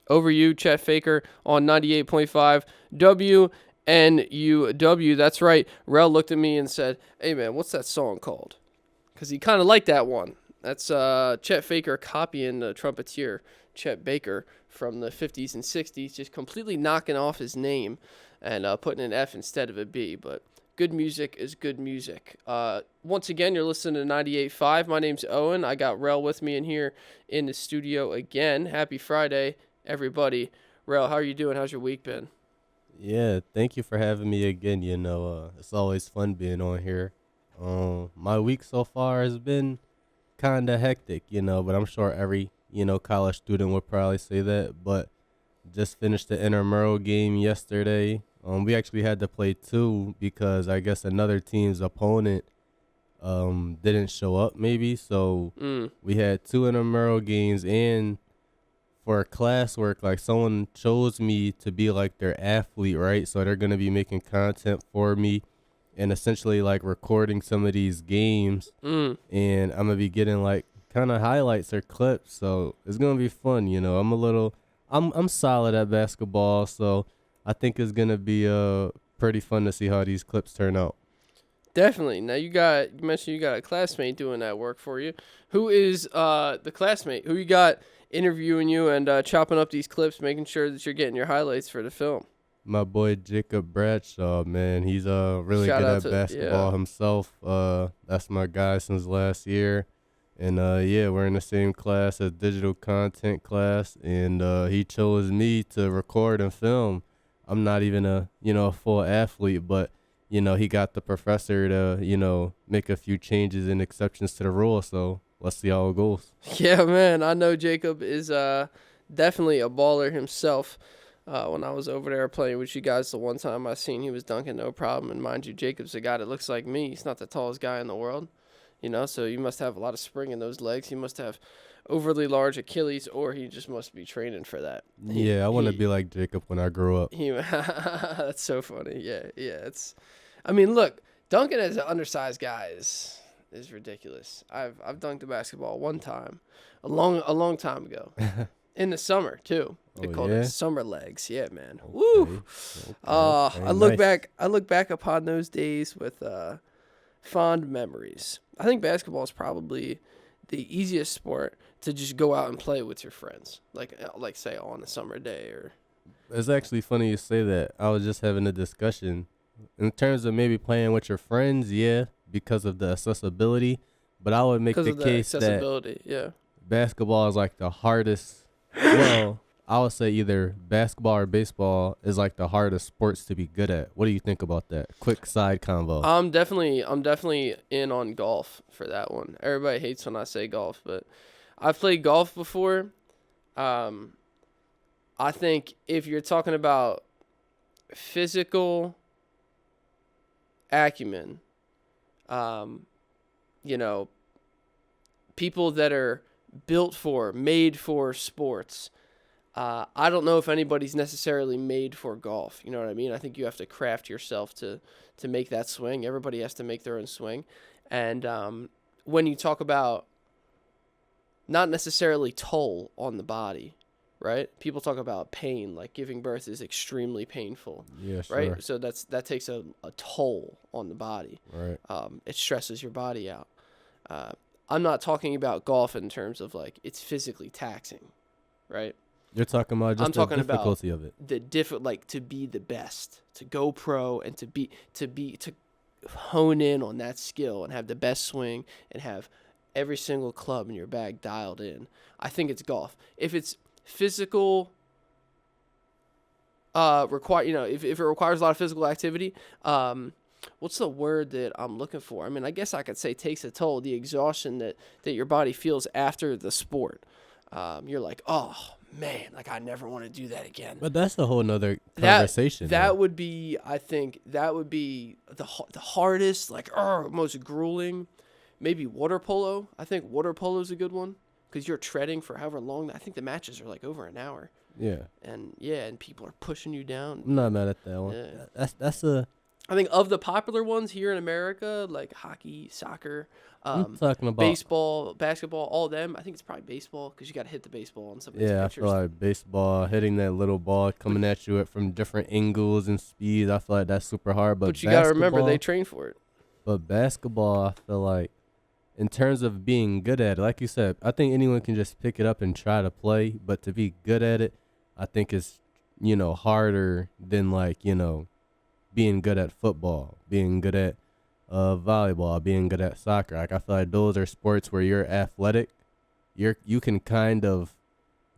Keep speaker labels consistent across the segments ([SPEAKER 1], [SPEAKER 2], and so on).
[SPEAKER 1] Over You, Chet Faker on 98.5 WNUW. That's right. Rel looked at me and said, "Hey man, what's that song called?" Because he kind of liked that one. That's Chet Faker copying the trumpeter Chet Baker from the 50s and 60s, just completely knocking off his name and putting an F instead of a B. But good music is good music. Once again, you're listening to 98.5. My name's Owen. I got Rel with me in here in the studio again. Happy Friday, everybody. Rel, how are you doing? How's your week been?
[SPEAKER 2] Yeah, thank you for having me again. It's always fun being on here. My week so far has been kind of hectic, but I'm sure every, college student would probably say that. But just finished the intramural game yesterday. We actually had to play two because I guess another team's opponent didn't show up maybe. So
[SPEAKER 1] Mm.
[SPEAKER 2] we had two intramural games and for classwork, like someone chose me to be like their athlete, right? So they're gonna be making content for me and essentially like recording some of these games,
[SPEAKER 1] Mm.
[SPEAKER 2] and I'm gonna be getting like kind of highlights or clips. So it's gonna be fun, I'm solid at basketball, so I think it's gonna be pretty fun to see how these clips turn out.
[SPEAKER 1] Definitely. Now you mentioned you got a classmate doing that work for you. Who is the classmate? Who you got interviewing you and chopping up these clips, making sure that you're getting your highlights for the film?
[SPEAKER 2] My boy Jacob Bradshaw, man, he's really
[SPEAKER 1] Shout
[SPEAKER 2] good
[SPEAKER 1] out
[SPEAKER 2] at
[SPEAKER 1] to
[SPEAKER 2] basketball himself. That's my guy since last year, and yeah, we're in the same class as digital content class, and he chose me to record and film. I'm not even a full athlete, but he got the professor to make a few changes and exceptions to the rule. So let's see how it goes.
[SPEAKER 1] Yeah, man. I know Jacob is definitely a baller himself. When I was over there playing with you guys the one time I seen he was dunking no problem. And mind you, Jacob's a guy that looks like me. He's not the tallest guy in the world, so you must have a lot of spring in those legs. He must have overly large Achilles, or he just must be training for that.
[SPEAKER 2] Yeah, I want to be like Jacob when I grow up.
[SPEAKER 1] That's so funny. Yeah, yeah. I mean, look, dunking as an undersized guy is ridiculous. I've dunked a basketball one time, a long time ago, in the summer too. They
[SPEAKER 2] Oh
[SPEAKER 1] called it
[SPEAKER 2] yeah.
[SPEAKER 1] summer legs. Yeah, man.
[SPEAKER 2] Okay.
[SPEAKER 1] Woo.
[SPEAKER 2] Okay.
[SPEAKER 1] I look
[SPEAKER 2] Nice.
[SPEAKER 1] back. I look back upon those days with fond memories. I think basketball is probably the easiest sport to just go out and play with your friends, like say on a summer day or
[SPEAKER 2] It's actually funny you say that. I was just having a discussion in terms of maybe playing with your friends, yeah, because of the accessibility. But I would make
[SPEAKER 1] because
[SPEAKER 2] the
[SPEAKER 1] of the
[SPEAKER 2] case that
[SPEAKER 1] accessibility. Yeah.
[SPEAKER 2] basketball is like the hardest. Well, I would say either basketball or baseball is like the hardest sports to be good at. What do you think about that? Quick side convo.
[SPEAKER 1] I'm definitely in on golf for that one. Everybody hates when I say golf, but I've played golf before. Um, I think if you're talking about physical acumen, um, you know, people that are made for sports. I don't know if anybody's necessarily made for golf. You know what I mean? I think you have to craft yourself to make that swing. Everybody has to make their own swing. And when you talk about not necessarily toll on the body, right? People talk about pain, like giving birth is extremely painful,
[SPEAKER 2] Yeah,
[SPEAKER 1] right?
[SPEAKER 2] sure.
[SPEAKER 1] So that takes a toll on the body.
[SPEAKER 2] Right.
[SPEAKER 1] It stresses your body out. Uh, I'm not talking about golf in terms of like it's physically taxing, right?
[SPEAKER 2] You're talking about
[SPEAKER 1] I'm
[SPEAKER 2] just the
[SPEAKER 1] talking about
[SPEAKER 2] difficulty of it.
[SPEAKER 1] like to be the best, to go pro, and to hone in on that skill and have the best swing and have every single club in your bag dialed in. I think it's golf. If it's physical, if it requires a lot of physical activity, what's the word that I'm looking for? I mean, I guess I could say takes a toll. The exhaustion that your body feels after the sport. You're like, oh man, like I never want to do that again.
[SPEAKER 2] But that's a whole nother
[SPEAKER 1] That
[SPEAKER 2] conversation,
[SPEAKER 1] that
[SPEAKER 2] though.
[SPEAKER 1] would be, I think, that would be the hardest, like, most grueling. Maybe water polo. I think water polo is a good one because you're treading for however long. I think the matches are like over an hour,
[SPEAKER 2] Yeah.
[SPEAKER 1] and yeah, and people are pushing you down.
[SPEAKER 2] I'm not mad at that one.
[SPEAKER 1] Yeah.
[SPEAKER 2] That's a
[SPEAKER 1] I think of the popular ones here in America, like hockey, soccer,
[SPEAKER 2] I'm talking about.
[SPEAKER 1] baseball, basketball, all of them. I think it's probably baseball because you got to hit the baseball on some of these
[SPEAKER 2] Yeah, I feel
[SPEAKER 1] pitchers.
[SPEAKER 2] like baseball, hitting that little ball coming at you from different angles and speeds. I feel like that's super hard.
[SPEAKER 1] But you got to remember they train for it.
[SPEAKER 2] But basketball, I feel like, in terms of being good at it, like you said, I think anyone can just pick it up and try to play. But to be good at it, I think it's, harder than being good at football, being good at volleyball, being good at soccer. Like I feel like those are sports where you're athletic. You can kind of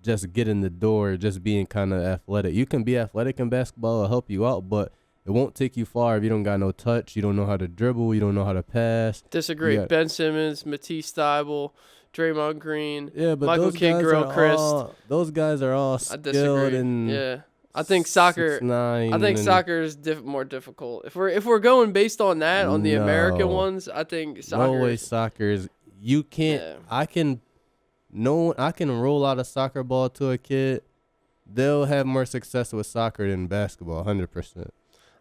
[SPEAKER 2] just get in the door just being kind of athletic. You can be athletic in basketball, it'll help you out, but it won't take you far if you don't got no touch, you don't know how to dribble, you don't know how to pass.
[SPEAKER 1] Disagree. Ben Simmons, Matisse Thybulle, Draymond Green,
[SPEAKER 2] but
[SPEAKER 1] Michael Kidd Gilchrist.
[SPEAKER 2] Those guys are all skilled and
[SPEAKER 1] I think soccer.
[SPEAKER 2] 6'9"
[SPEAKER 1] I think soccer is more difficult. If we're going based on that on the American ones, I think soccer.
[SPEAKER 2] No way, soccer is. You can't. Yeah. I can roll out a soccer ball to a kid. They'll have more success with soccer than basketball, 100%.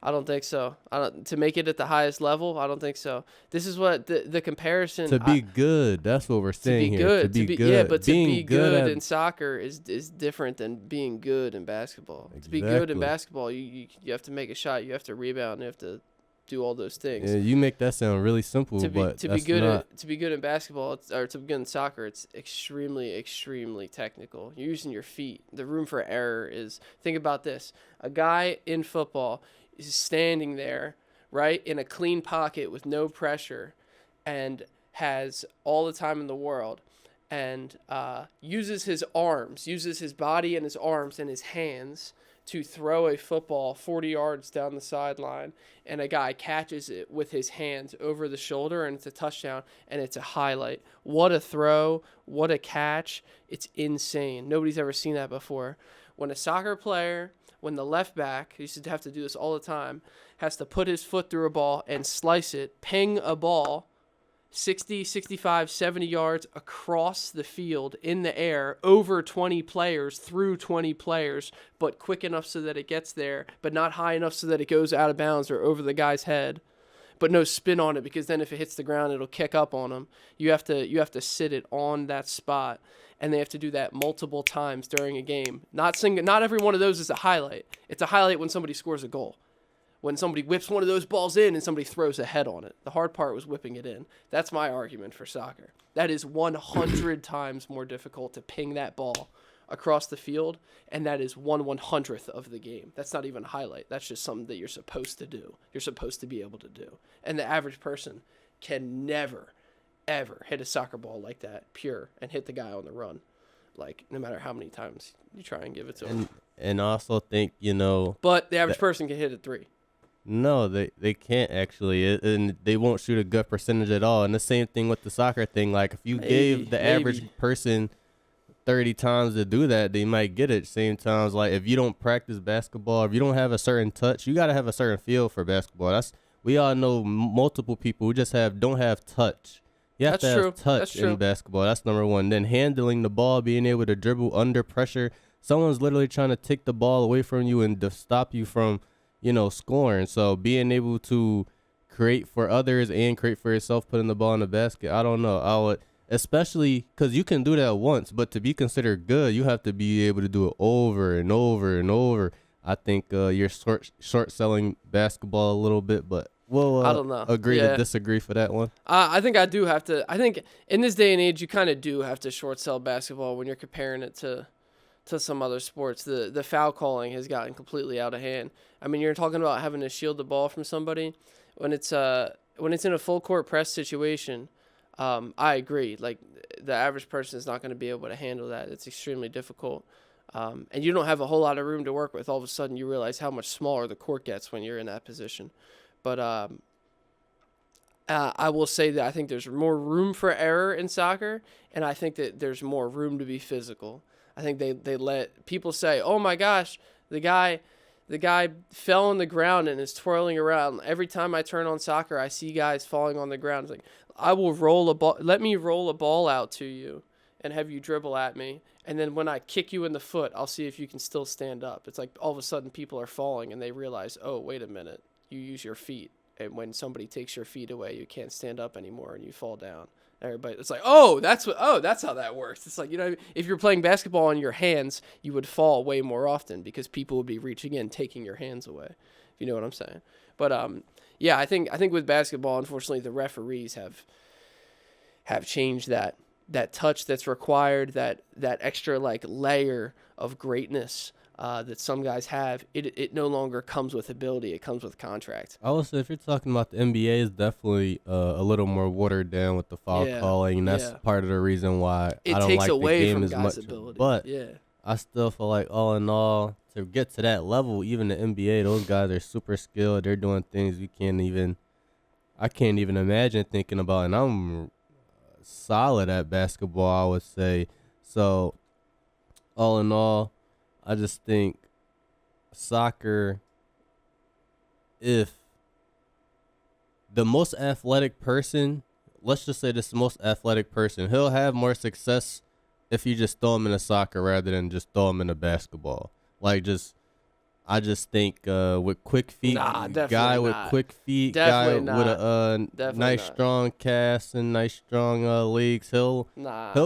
[SPEAKER 1] I don't think so. To make it at the highest level, I don't think so. This is what the comparison.
[SPEAKER 2] To be good, that's what we're saying here. To be good.
[SPEAKER 1] Yeah, but to be good in soccer is different than being good in basketball. Exactly. To be good in basketball, you have to make a shot, you have to rebound, you have to do all those things.
[SPEAKER 2] Yeah, you make that sound really simple,
[SPEAKER 1] to be good in basketball or to be good in soccer, it's extremely, extremely technical. You're using your feet. The room for error is. Think about this: a guy in football is standing there, right, in a clean pocket with no pressure and has all the time in the world and uses his body and his arms and his hands to throw a football 40 yards down the sideline, and a guy catches it with his hands over the shoulder, and it's a touchdown, and it's a highlight. What a throw, what a catch. It's insane. Nobody's ever seen that before. When a soccer player... When the left back, he used to have to do this all the time, has to put his foot through a ball and slice it, ping a ball 60, 65, 70 yards across the field in the air, over 20 players, through 20 players, but quick enough so that it gets there, but not high enough so that it goes out of bounds or over the guy's head. But no spin on it, because then if it hits the ground, it'll kick up on him. You have to sit it on that spot. And they have to do that multiple times during a game. Not every one of those is a highlight. It's a highlight when somebody scores a goal. When somebody whips one of those balls in and somebody throws a head on it. The hard part was whipping it in. That's my argument for soccer. That is 100 times more difficult to ping that ball across the field, and that is 1/100th of the game. That's not even a highlight. That's just something that you're supposed to do. You're supposed to be able to do. And the average person can never ever hit a soccer ball like that, pure, and hit the guy on the run, like no matter how many times you try and give it to him.
[SPEAKER 2] And also think,
[SPEAKER 1] But the average person can hit it 3.
[SPEAKER 2] No, they can't actually, and they won't shoot a good percentage at all. And the same thing with the soccer thing. Like if you gave the average person 30 times to do that, they might get it. Same times, like if you don't practice basketball, if you don't have a certain touch, you got to have a certain feel for basketball. We all know multiple people who just don't have touch. You have to have touch in basketball. That's number one. Then handling the ball, being able to dribble under pressure. Someone's literally trying to take the ball away from you and to stop you from, scoring. So being able to create for others and create for yourself, putting the ball in the basket, I don't know. I would, especially because you can do that once, but to be considered good, you have to be able to do it over and over and over. I think you're short selling basketball a little bit, but we'll
[SPEAKER 1] I don't know.
[SPEAKER 2] Agree to disagree for that one.
[SPEAKER 1] I think I do have to. I think in this day and age, you kind of do have to short sell basketball when you're comparing it to some other sports. The foul calling has gotten completely out of hand. I mean, you're talking about having to shield the ball from somebody when it's in a full court press situation. I agree. Like the average person is not going to be able to handle that. It's extremely difficult. And you don't have a whole lot of room to work with. All of a sudden, you realize how much smaller the court gets when you're in that position. But I will say that I think there's more room for error in soccer, and I think that there's more room to be physical. I think they let people say, "Oh my gosh, the guy fell on the ground and is twirling around." Every time I turn on soccer, I see guys falling on the ground. It's like, I will roll a ball. Let me roll a ball out to you and have you dribble at me. And then when I kick you in the foot, I'll see if you can still stand up. It's like all of a sudden people are falling and they realize, oh, wait a minute. you use your feet. And when somebody takes your feet away, you can't stand up anymore and you fall down. Everybody, it's like, that's how that works. It's like, if you're playing basketball on your hands, you would fall way more often because people would be reaching in, taking your hands away. If you know what I'm saying. But yeah, I think with basketball, unfortunately, the referees have changed that touch that's required, that extra like layer of greatness that some guys have. It no longer comes with ability; it comes with contract.
[SPEAKER 2] I would say if you're talking about the NBA, it's definitely a little more watered down with the foul calling, and that's part of the reason why I don't like the game as much.
[SPEAKER 1] Ability.
[SPEAKER 2] But
[SPEAKER 1] yeah.
[SPEAKER 2] I still feel like all in all, to get to that level, even the NBA, those guys are super skilled. They're doing things I can't even imagine thinking about, and I'm solid at basketball, I would say. So all in all, I just think soccer, if the most athletic person, let's just say this most athletic person, he'll have more success if you just throw him in a soccer rather than just throw him in a basketball. I just think with quick feet, guy with quick feet, guy with a nice strong cast and nice strong legs, he'll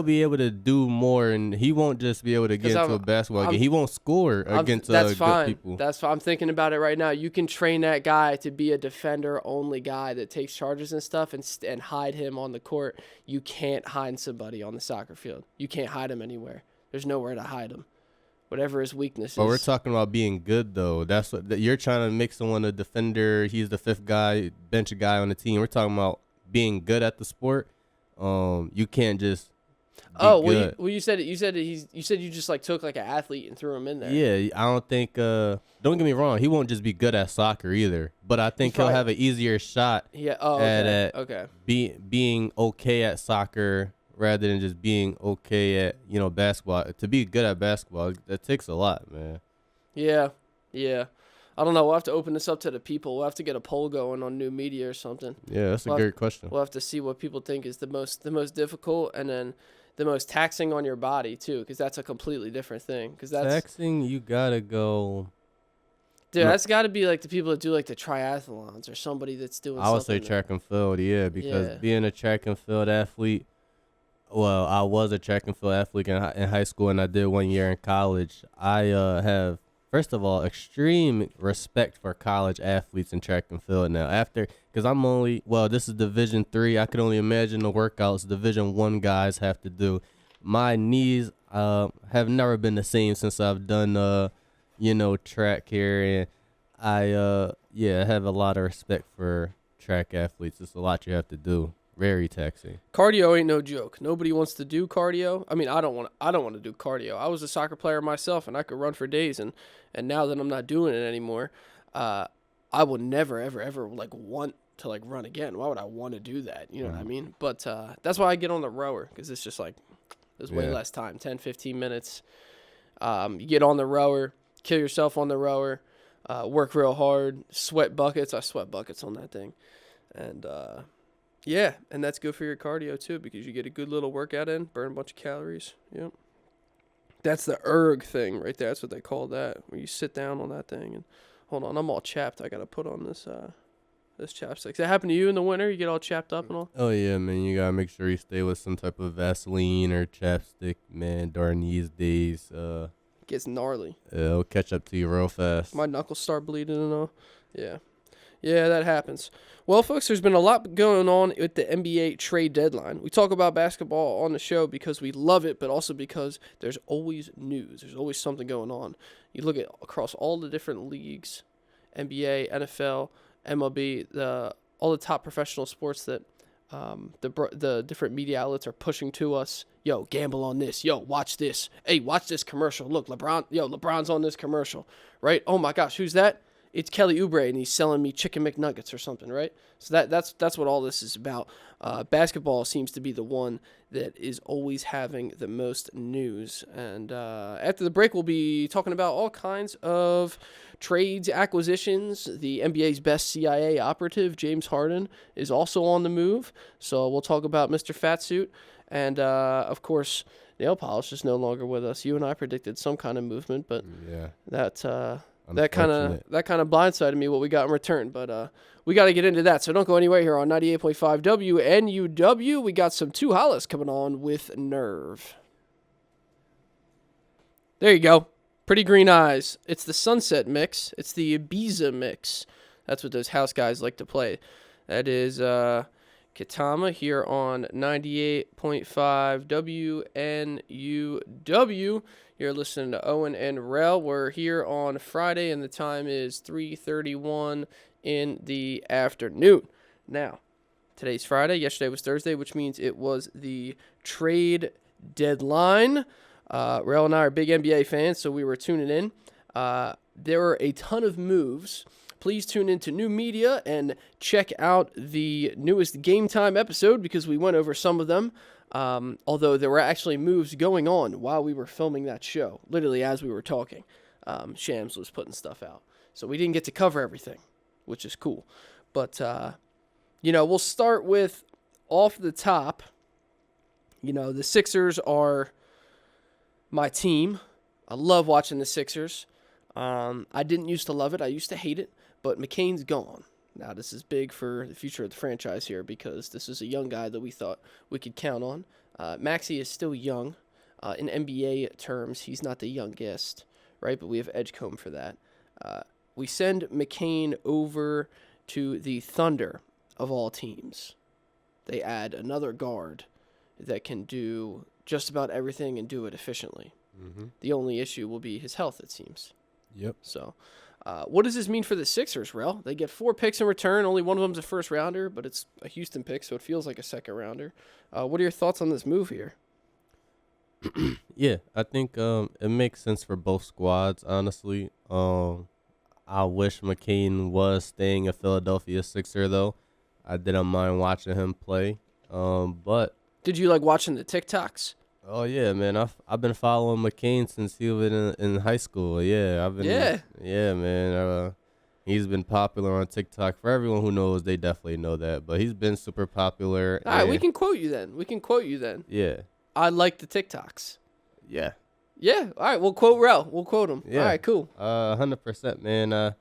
[SPEAKER 2] be able to do more, and he won't just be able to get into a basketball game. He won't score against good people.
[SPEAKER 1] That's fine. I'm thinking about it right now. You can train that guy to be a defender-only guy that takes charges and stuff and hide him on the court. You can't hide somebody on the soccer field. You can't hide him anywhere. There's nowhere to hide him. Whatever his weakness is.
[SPEAKER 2] But we're talking about being good, though. That's what you're trying to make someone a defender. He's the fifth guy, bench guy on the team. We're talking about being good at the sport. You can't just. Good.
[SPEAKER 1] You said you just like took like an athlete and threw him in there.
[SPEAKER 2] Yeah, I don't think. Don't get me wrong. He won't just be good at soccer either. But I think he'll have an easier shot.
[SPEAKER 1] Yeah.
[SPEAKER 2] Being okay at soccer, rather than just being okay at, basketball. To be good at basketball, that takes a lot, man.
[SPEAKER 1] Yeah. I don't know. We'll have to open this up to the people. We'll have to get a poll going on new media or something.
[SPEAKER 2] Yeah, that's a great question.
[SPEAKER 1] We'll have to see what people think is the most difficult, and then the most taxing on your body too, because that's a completely different thing. Because that's
[SPEAKER 2] taxing. You gotta go.
[SPEAKER 1] Dude, that's got to be like the people that do like the triathlons or somebody that's doing.
[SPEAKER 2] I would say track and field, because being a track and field athlete. Well, I was a track and field athlete in high school, and I did 1 year in college. I have, first of all, extreme respect for college athletes in track and field now. Because this is Division III. I could only imagine the workouts Division I guys have to do. My knees have never been the same since I've done, track here. And I have a lot of respect for track athletes. It's a lot you have to do. Very taxing.
[SPEAKER 1] Cardio ain't no joke. Nobody wants to do cardio. I mean, I don't want to do cardio. I was a soccer player myself, and I could run for days. And now that I'm not doing it anymore, I will never, ever, ever want to run again. Why would I want to do that? You know what I mean? But that's why I get on the rower, because it's just there's way less time, 10, 15 minutes. You get on the rower, kill yourself on the rower, work real hard, sweat buckets. I sweat buckets on that thing, and. Yeah, and that's good for your cardio, too, because you get a good little workout in, burn a bunch of calories. Yep. That's the erg thing right there. That's what they call that, where you sit down on that thing. And hold on, I'm all chapped. I got to put on this chapstick. Does that happen to you in the winter? You get all chapped up and all?
[SPEAKER 2] Oh, yeah, man. You got to make sure you stay with some type of Vaseline or chapstick, man, during these days.
[SPEAKER 1] It gets gnarly.
[SPEAKER 2] It'll catch up to you real fast.
[SPEAKER 1] My knuckles start bleeding and all. Yeah. Yeah, that happens. Well, folks, there's been a lot going on with the NBA trade deadline. We talk about basketball on the show because we love it, but also because there's always news. There's always something going on. You look at across all the different leagues, NBA, NFL, MLB, all the top professional sports that the different media outlets are pushing to us. Yo, gamble on this. Yo, watch this. Hey, watch this commercial. Look, LeBron's on this commercial, right? Oh my gosh, who's that? It's Kelly Oubre, and he's selling me chicken McNuggets or something, right? So that's what all this is about. Basketball seems to be the one that is always having the most news. And after the break, we'll be talking about all kinds of trades, acquisitions. The NBA's best CIA operative, James Harden, is also on the move. So we'll talk about Mr. Fatsuit. And, of course, Nail Polish is no longer with us. You and I predicted some kind of movement, but that kind of blindsided me what we got in return. But we got to get into that. So don't go anywhere here on 98.5 WNUW. We got some Two Hollis coming on with Nerve. There you go. Pretty Green Eyes. It's the Sunset mix. It's the Ibiza mix. That's what those house guys like to play. That is Kitama here on 98.5 WNUW. You're listening to Owen and Rel. We're here on Friday, and the time is 3:31 in the afternoon. Now, today's Friday. Yesterday was Thursday, which means it was the trade deadline. Rel and I are big NBA fans, so we were tuning in. There were a ton of moves. Please tune into New Media and check out the newest Game Time episode because we went over some of them. Although there were actually moves going on while we were filming that show, literally as we were talking. Shams was putting stuff out. So we didn't get to cover everything, which is cool. But, we'll start with off the top. The Sixers are my team. I love watching the Sixers. I didn't used to love it. I used to hate it. But McCain's gone. Now, this is big for the future of the franchise here because this is a young guy that we thought we could count on. Maxey is still young. In NBA terms, he's not the youngest, right? But we have Edgecombe for that. We send McCain over to the Thunder of all teams. They add another guard that can do just about everything and do it efficiently. Mm-hmm. The only issue will be his health, it seems.
[SPEAKER 2] Yep.
[SPEAKER 1] So, what does this mean for the Sixers, Rel? They get 4 picks in return. Only one of them's a first rounder, but it's a Houston pick, so it feels like a second rounder. What are your thoughts on this move here?
[SPEAKER 2] Yeah, I think it makes sense for both squads, honestly. I wish McCain was staying a Philadelphia Sixer, though. I didn't mind watching him play. But
[SPEAKER 1] did you like watching the TikToks?
[SPEAKER 2] Oh yeah, man! I've been following McCain since he was in high school. Yeah, Yeah, man. He's been popular on TikTok. For everyone who knows, they definitely know that. But he's been super popular.
[SPEAKER 1] All right, we can quote you then.
[SPEAKER 2] Yeah.
[SPEAKER 1] I like the TikToks.
[SPEAKER 2] Yeah.
[SPEAKER 1] Yeah. All right, we'll quote Rel. We'll quote him.
[SPEAKER 2] Yeah.
[SPEAKER 1] All right, cool.
[SPEAKER 2] 100%, man.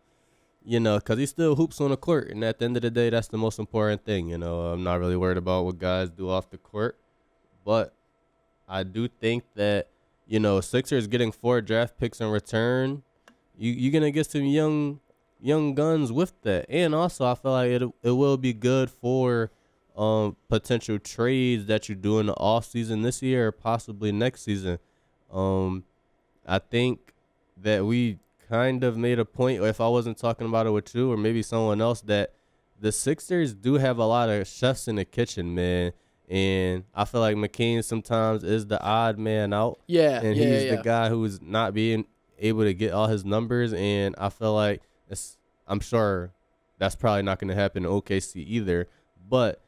[SPEAKER 2] Because he still hoops on the court, and at the end of the day, that's the most important thing. I'm not really worried about what guys do off the court, but I do think that, Sixers getting 4 draft picks in return, you're going to get some young guns with that. And also, I feel like it will be good for potential trades that you do in the offseason this year or possibly next season. I think that we kind of made a point, if I wasn't talking about it with you or maybe someone else, that the Sixers do have a lot of chefs in the kitchen, man. And I feel like McCain sometimes is the odd man out.
[SPEAKER 1] Yeah.
[SPEAKER 2] And he's the guy who's not being able to get all his numbers. And I feel like I'm sure that's probably not going to happen in OKC either. But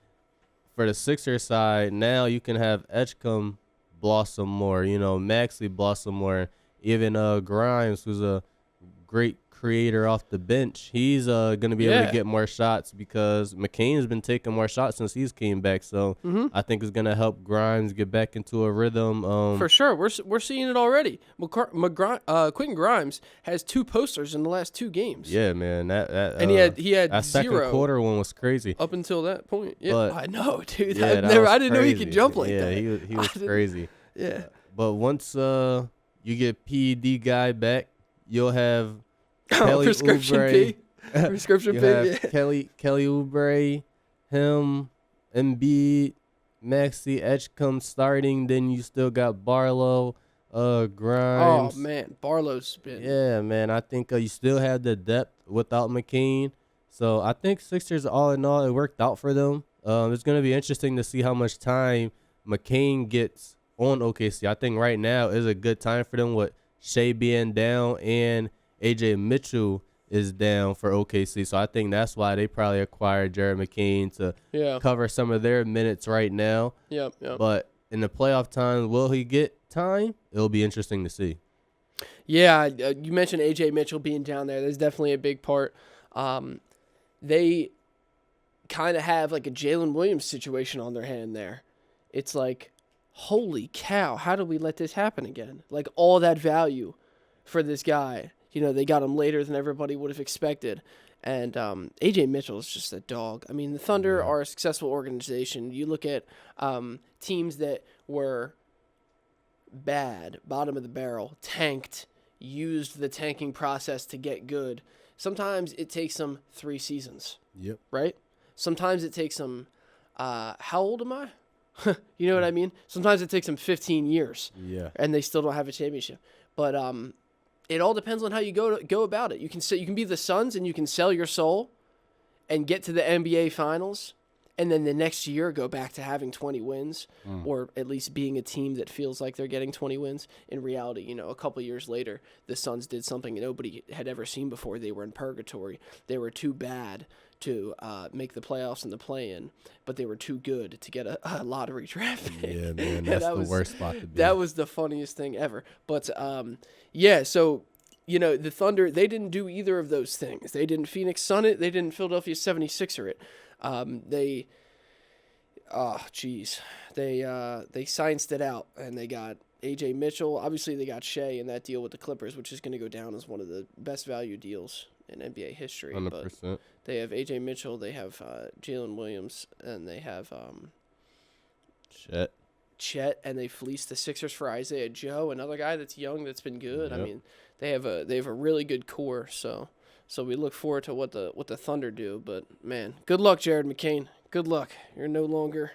[SPEAKER 2] for the Sixers side, now you can have Edgecombe blossom more, Maxey blossom more. Even Grimes, who's a great creator off the bench, he's going to be able to get more shots because McCain's been taking more shots since he's came back. So I think it's going to help Grimes get back into a rhythm.
[SPEAKER 1] For sure. We're seeing it already. Quentin Grimes has 2 posters in the last 2 games.
[SPEAKER 2] Yeah, man.
[SPEAKER 1] And he had
[SPEAKER 2] that
[SPEAKER 1] 0
[SPEAKER 2] second quarter one was crazy.
[SPEAKER 1] Up until that point. Yeah,
[SPEAKER 2] but,
[SPEAKER 1] I know, dude.
[SPEAKER 2] Yeah,
[SPEAKER 1] I didn't know he could jump like that.
[SPEAKER 2] Yeah, he was crazy.
[SPEAKER 1] Yeah.
[SPEAKER 2] But once you get PED guy back, you'll have Kelly
[SPEAKER 1] prescription
[SPEAKER 2] Oubre.
[SPEAKER 1] P. Prescription
[SPEAKER 2] you
[SPEAKER 1] P.
[SPEAKER 2] have
[SPEAKER 1] Yeah.
[SPEAKER 2] Kelly Oubre, him, Embiid, Maxey, Edgecombe starting. Then you still got Barlow, Grimes.
[SPEAKER 1] Oh man, Barlow's been.
[SPEAKER 2] Yeah, man. I think you still have the depth without McCain. So I think Sixers, all in all, it worked out for them. It's going to be interesting to see how much time McCain gets on OKC. I think right now is a good time for them with Shea being down and AJ Mitchell is down for OKC. So I think that's why they probably acquired Jared McCain to cover some of their minutes right now.
[SPEAKER 1] Yep.
[SPEAKER 2] But in the playoff time, will he get time? It'll be interesting to see.
[SPEAKER 1] Yeah, you mentioned AJ Mitchell being down there. There's definitely a big part. They kind of have like a Jalen Williams situation on their hand there. It's like, holy cow, how did we let this happen again? Like all that value for this guy. they got him later than everybody would have expected. And A.J. Mitchell is just a dog. I mean, the Thunder are a successful organization. You look at teams that were bad, bottom of the barrel, tanked, used the tanking process to get good. Sometimes it takes them 3 seasons.
[SPEAKER 2] Yep.
[SPEAKER 1] Right? Sometimes it takes them, how old am I? You know what I mean? Sometimes it takes them 15 years.
[SPEAKER 2] Yeah.
[SPEAKER 1] And they still don't have a championship. But it all depends on how you go about it. You can be the Suns and you can sell your soul and get to the NBA Finals, and then the next year go back to having 20 wins, or at least being a team that feels like they're getting 20 wins. In reality, a couple years later, the Suns did something nobody had ever seen before. They were in purgatory. They were too bad to make the playoffs and the play-in, but they were too good to get a lottery draft pick.
[SPEAKER 2] Yeah, man, that's the worst spot to be.
[SPEAKER 1] That was the funniest thing ever. But, so, the Thunder, they didn't do either of those things. They didn't Phoenix Sun it. They didn't Philadelphia 76er it. They scienced it out, and they got A.J. Mitchell. Obviously, they got Shea in that deal with the Clippers, which is going to go down as one of the best value deals in NBA history.
[SPEAKER 2] 100%.
[SPEAKER 1] But they have A.J. Mitchell, they have Jalen Williams, and they have Chet, and they fleeced the Sixers for Isaiah Joe, another guy that's young that's been good. Yep. I mean, they have a really good core, so we look forward to what the Thunder do. But man, good luck, Jared McCain. Good luck. You're no longer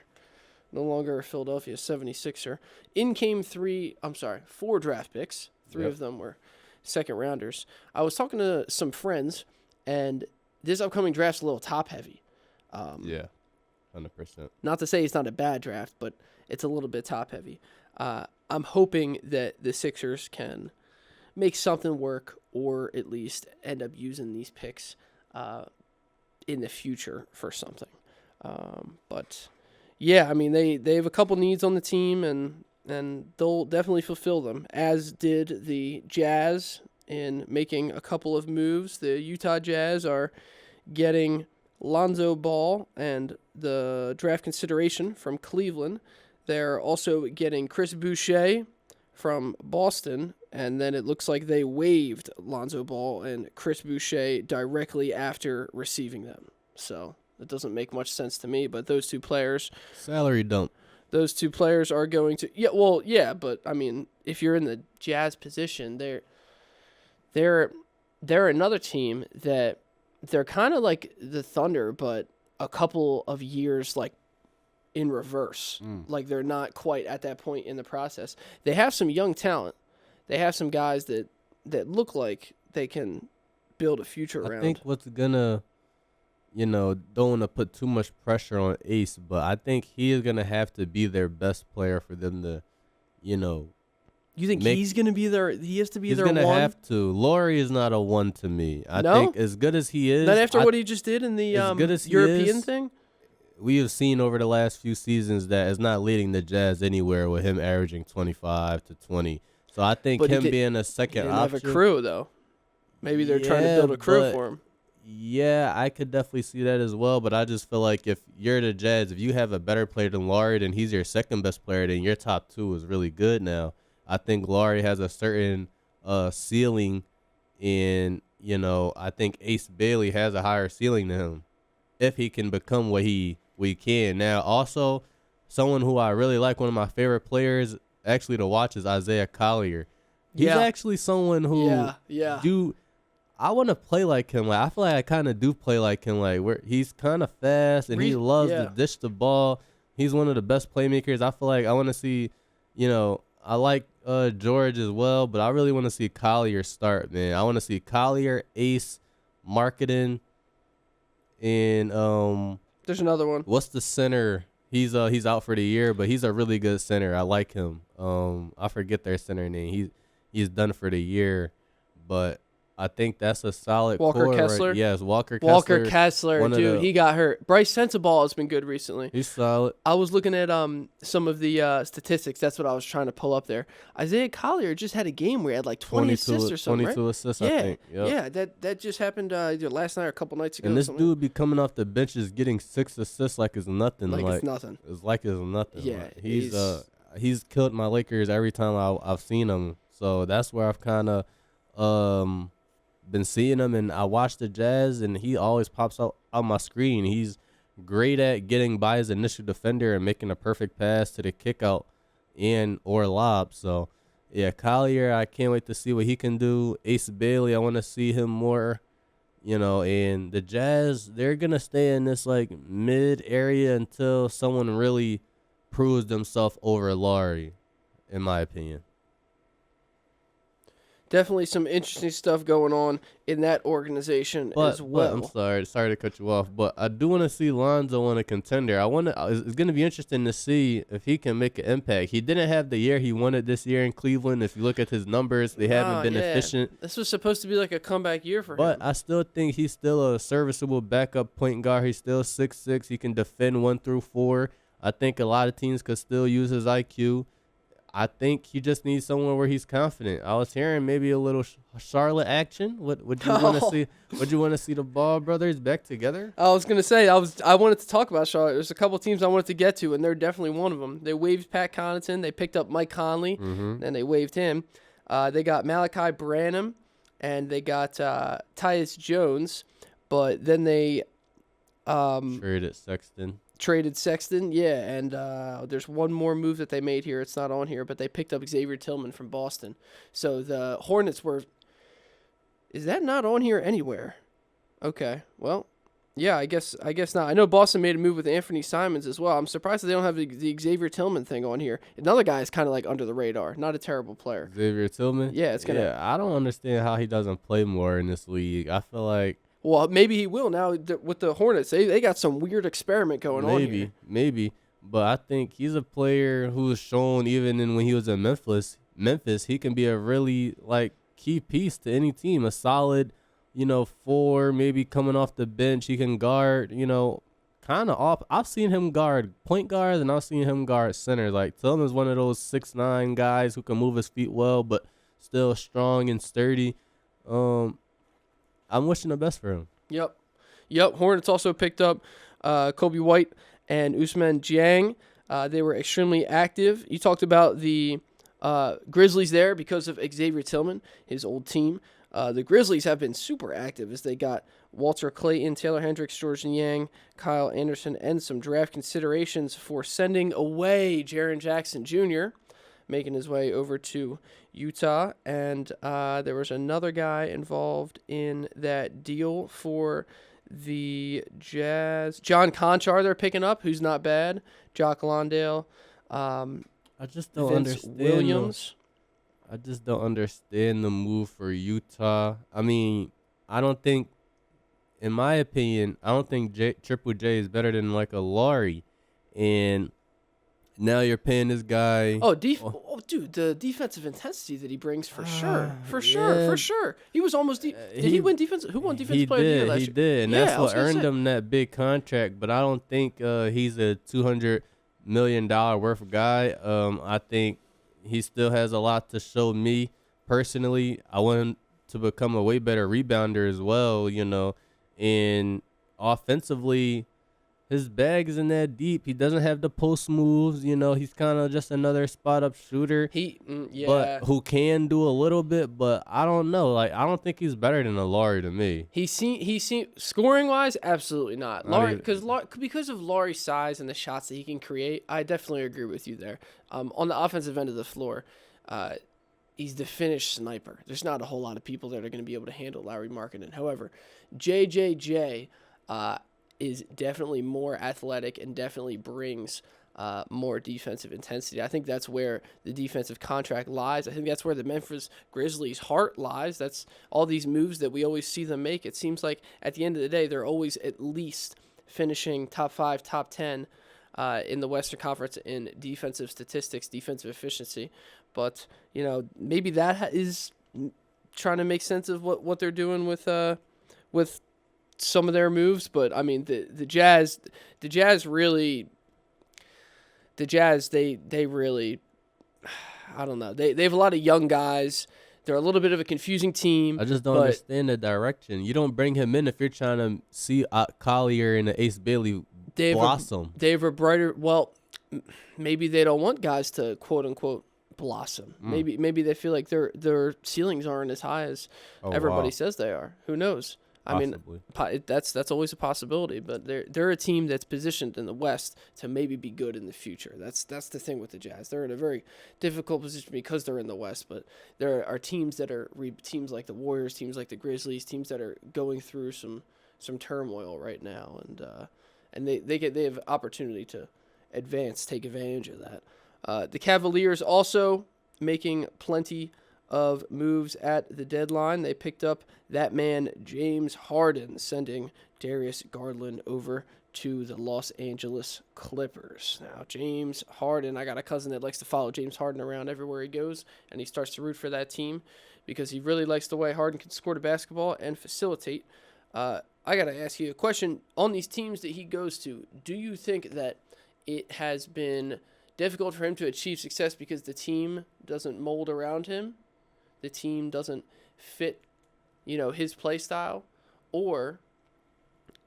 [SPEAKER 1] a Philadelphia 76er. In came 4 draft picks. 3 of them were second rounders. I was talking to some friends, and this upcoming draft's a little top heavy.
[SPEAKER 2] 100%.
[SPEAKER 1] Not to say it's not a bad draft, but it's a little bit top heavy. I'm hoping that the Sixers can make something work, or at least end up using these picks in the future for something. But yeah, I mean, they have a couple needs on the team, and they'll definitely fulfill them, as did the Jazz in making a couple of moves. The Utah Jazz are getting Lonzo Ball and the draft consideration from Cleveland. They're also getting Chris Boucher from Boston, and then it looks like they waived Lonzo Ball and Chris Boucher directly after receiving them. So it doesn't make much sense to me, but those 2 players...
[SPEAKER 2] Salary dump.
[SPEAKER 1] Those 2 players are going to... but, I mean, if you're in the Jazz position, they're another team that they're kind of like the Thunder, but a couple of years, like, in reverse. Like, they're not quite at that point in the process. They have some young talent. They have some guys that look like they can build a future around.
[SPEAKER 2] I think what's gonna... don't want to put too much pressure on Ace, but I think he is going to have to be their best player for them to,
[SPEAKER 1] You think he's going to be he has to be their one?
[SPEAKER 2] He's going to have to. Laurie is not a 1 to me. I think as good as he is.
[SPEAKER 1] Not after what he just did in the European thing?
[SPEAKER 2] We have seen over the last few seasons that it's not leading the Jazz anywhere with him averaging 25 to 20. So I think being a second option.
[SPEAKER 1] He didn't have a crew, though. Maybe they're trying to build a crew for him.
[SPEAKER 2] Yeah, I could definitely see that as well, but I just feel like if you're the Jazz, if you have a better player than Laurie, then he's your second best player, then your top 2 is really good now. I think Laurie has a certain ceiling, and, I think Ace Bailey has a higher ceiling than him if he can become what we can. Now, also, someone who I really like, one of my favorite players actually to watch is Isaiah Collier. He's actually someone who I want to play like him. Like, I feel like I kind of do play like him. Like, where he's kind of fast and he loves to dish the ball. He's one of the best playmakers. I feel like I want to see, I like George as well, but I really want to see Collier start, man. I want to see Collier, Ace, Marketing, and
[SPEAKER 1] there's another one.
[SPEAKER 2] What's the center? He's out for the year, but he's a really good center. I like him. I forget their center name. He's done for the year, but I think that's a solid
[SPEAKER 1] Walker
[SPEAKER 2] core.
[SPEAKER 1] Kessler?
[SPEAKER 2] Right? Yes, Walker
[SPEAKER 1] Kessler, dude, he got hurt. Bryce Sensabaugh has been good recently.
[SPEAKER 2] He's solid.
[SPEAKER 1] I was looking at some of the statistics. That's what I was trying to pull up there. Isaiah Collier just had a game where he had like 20 assists or something,
[SPEAKER 2] 22
[SPEAKER 1] right?
[SPEAKER 2] assists, I think. Yep.
[SPEAKER 1] Yeah, that just happened either last night or a couple nights ago.
[SPEAKER 2] And this dude be coming off the bench is getting 6 assists like it's nothing.
[SPEAKER 1] Like it's nothing.
[SPEAKER 2] It's like it's nothing.
[SPEAKER 1] Yeah,
[SPEAKER 2] like he's killed my Lakers every time I've seen him. So that's where I've kind of been seeing him, and I watch the Jazz, and he always pops out on my screen. He's great at getting by his initial defender and making a perfect pass to the kick out and or lob. So, yeah, Collier, I can't wait to see what he can do. Ace Bailey, I want to see him more. And the Jazz, they're going to stay in this, like, mid area until someone really proves themselves over Laurie, in my opinion.
[SPEAKER 1] Definitely some interesting stuff going on in that organization as well.
[SPEAKER 2] But I'm sorry to cut you off, but I do want to see Lonzo on a contender. It's going to be interesting to see if he can make an impact. He didn't have the year he wanted this year in Cleveland. If you look at his numbers, they haven't been efficient.
[SPEAKER 1] This was supposed to be like a comeback year for him.
[SPEAKER 2] But I still think he's still a serviceable backup point guard. He's still 6'6". He can defend 1 through 4. I think a lot of teams could still use his IQ. I think he just needs somewhere where he's confident. I was hearing maybe a little Charlotte action. Would you want to see? Would you want to see the Ball brothers back together?
[SPEAKER 1] I was gonna say I wanted to talk about Charlotte. There's a couple teams I wanted to get to, and they're definitely one of them. They waived Pat Connaughton. They picked up Mike Conley, and they waived him. They got Malachi Branham, and they got Tyus Jones, but then they traded Sexton, yeah, and there's one more move that they made here. It's not on here, but they picked up Xavier Tillman from Boston. So the Hornets were... Is that not on here anywhere? Okay, well, yeah, I guess not. I know Boston made a move with Anthony Simons as well. I'm surprised that they don't have the Xavier Tillman thing on here. Another guy is kind of like under the radar. Not a terrible player.
[SPEAKER 2] Xavier Tillman?
[SPEAKER 1] Yeah, it's gonna...
[SPEAKER 2] Yeah, I don't understand how he doesn't play more in this league. I feel like...
[SPEAKER 1] Well, maybe he will now with the Hornets. They got some weird experiment going on here.
[SPEAKER 2] Maybe. But I think he's a player who was shown even when he was in Memphis, he can be a really, like, key piece to any team. A solid, 4, maybe coming off the bench. He can guard, kind of off. I've seen him guard point guards, and I've sin him guard center. Like, Tillman's one of those 6'9" guys who can move his feet well, but still strong and sturdy. I'm wishing the best for him.
[SPEAKER 1] Yep. Hornets also picked up Kobe White and Ousmane Dieng. They were extremely active. You talked about the Grizzlies there because of Xavier Tillman, his old team. The Grizzlies have been super active as they got Walter Clayton, Taylor Hendricks, George Niang, Kyle Anderson, and some draft considerations for sending away Jaren Jackson Jr., making his way over to Utah. And there was another guy involved in that deal for the Jazz. John Conchar they're picking up, who's not bad. Jock Londale.
[SPEAKER 2] I just don't
[SPEAKER 1] Vince
[SPEAKER 2] understand
[SPEAKER 1] Williams.
[SPEAKER 2] I just don't understand the move for Utah. I mean, in my opinion, I don't think Triple J is better than like a Laurie. And now you're paying this guy.
[SPEAKER 1] Dude, the defensive intensity that he brings for sure. He was almost. Did he win defense? Who won defensive player of the year last year?
[SPEAKER 2] He did, and that's what earned him that big contract. But I don't think he's a $200 million worth guy. I think he still has a lot to show me personally. I want him to become a way better rebounder as well. And offensively, his bag isn't that deep. He doesn't have the post moves. He's kind of just another spot-up shooter. But who can do a little bit. But I don't know. Like, I don't think he's better than a Laurie to me.
[SPEAKER 1] He scoring-wise, absolutely not. Laurie, because of Laurie's size and the shots that he can create, I definitely agree with you there. On the offensive end of the floor, he's the finished sniper. There's not a whole lot of people that are going to be able to handle Lauri Markkanen. However, JJJ is definitely more athletic and definitely brings more defensive intensity. I think that's where the defensive contract lies. I think that's where the Memphis Grizzlies' heart lies. That's all these moves that we always see them make. It seems like at the end of the day, they're always at least finishing top 5, top 10 in the Western Conference in defensive statistics, defensive efficiency. But, maybe that is trying to make sense of what they're doing with some of their moves, but I mean the Jazz really I don't know. They have a lot of young guys. They're a little bit of a confusing team.
[SPEAKER 2] I just don't understand the direction. You don't bring him in if you're trying to see Collier and Ace Bailey blossom.
[SPEAKER 1] They have a brighter. Well, maybe they don't want guys to quote unquote blossom. Maybe they feel like their ceilings aren't as high as everybody says they are. Who knows?
[SPEAKER 2] Possibly.
[SPEAKER 1] I mean, that's always a possibility. But they're a team that's positioned in the West to maybe be good in the future. That's the thing with the Jazz. They're in a very difficult position because they're in the West. But there are teams that are teams like the Warriors, teams like the Grizzlies, teams that are going through some turmoil right now, and they have opportunity to take advantage of that. The Cavaliers also making plenty of moves at the deadline. They picked up that man James Harden, sending Darius Garland over to the Los Angeles Clippers. Now, James Harden, I got a cousin that likes to follow James Harden around everywhere he goes, and he starts to root for that team because he really likes the way Harden can score the basketball and facilitate. I got to ask you a question. On these teams that he goes to, do you think that it has been difficult for him to achieve success because the team doesn't mold around him? The team doesn't fit, his play style? Or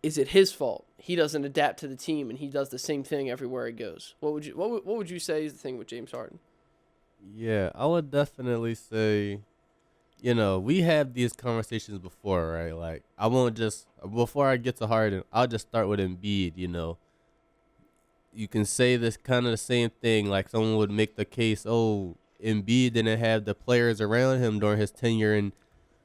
[SPEAKER 1] is it his fault? He doesn't adapt to the team and he does the same thing everywhere he goes. What would you say is the thing with James Harden?
[SPEAKER 2] Yeah, I would definitely say, we have these conversations before, right? Like, I won't just, before I get to Harden, I'll just start with Embiid, You can say this kind of the same thing, like someone would make the case, Embiid didn't have the players around him during his tenure in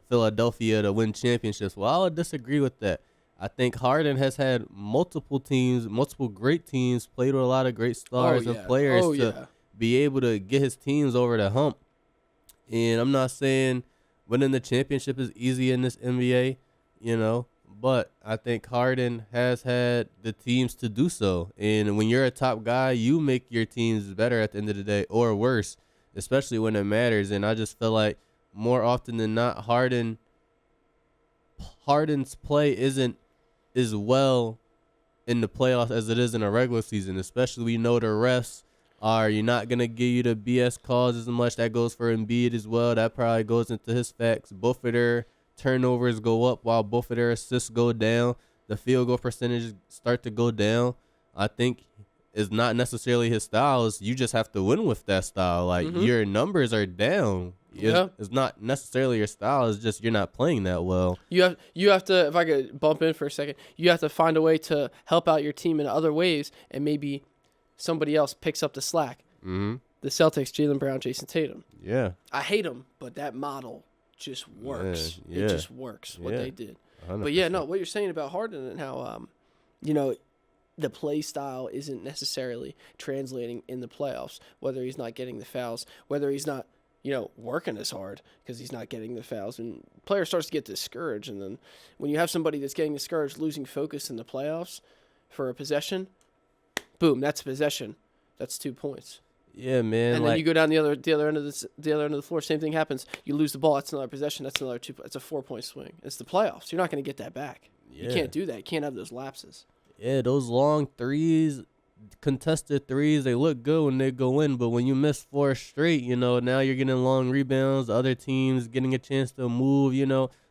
[SPEAKER 2] Philadelphia to win championships. Well, I would disagree with that. I think Harden has had multiple great teams, played with a lot of great stars and players to be able to get his teams over the hump. And I'm not saying winning the championship is easy in this NBA, but I think Harden has had the teams to do so. And when you're a top guy, you make your teams better at the end of the day, or worse, especially when it matters. And I just feel like more often than not, Harden's play isn't as well in the playoffs as it is in a regular season, especially we know the refs you're not going to give you the BS calls as much. That goes for Embiid as well. That probably goes into his facts. Both of their turnovers go up while both of their assists go down. The field goal percentages start to go down. I think it's not necessarily his style. You just have to win with that style. Like, your numbers are down. It's not necessarily your style. It's just you're not playing that well.
[SPEAKER 1] You have to, if I could bump in for a second, you have to find a way to help out your team in other ways, and maybe somebody else picks up the slack.
[SPEAKER 2] Mm-hmm.
[SPEAKER 1] The Celtics, Jaylen Brown, Jason Tatum.
[SPEAKER 2] Yeah.
[SPEAKER 1] I hate them, but that model just works.
[SPEAKER 2] Yeah.
[SPEAKER 1] It just works what they did.
[SPEAKER 2] 100%.
[SPEAKER 1] But yeah, no, what you're saying about Harden and how, the play style isn't necessarily translating in the playoffs, whether he's not getting the fouls, whether he's not, working as hard because he's not getting the fouls. And player starts to get discouraged. And then when you have somebody that's getting discouraged, losing focus in the playoffs for a possession, boom, that's a possession. That's 2 points.
[SPEAKER 2] Yeah, man.
[SPEAKER 1] And then you go down the other end of the floor. Same thing happens. You lose the ball. That's another possession. That's another 2. It's a 4-point swing. It's the playoffs. You're not going to get that back.
[SPEAKER 2] Yeah.
[SPEAKER 1] You can't do that. You can't have those lapses.
[SPEAKER 2] Yeah, those long threes, contested threes, they look good when they go in. But when you miss 4 straight, now you're getting long rebounds. The other teams getting a chance to move.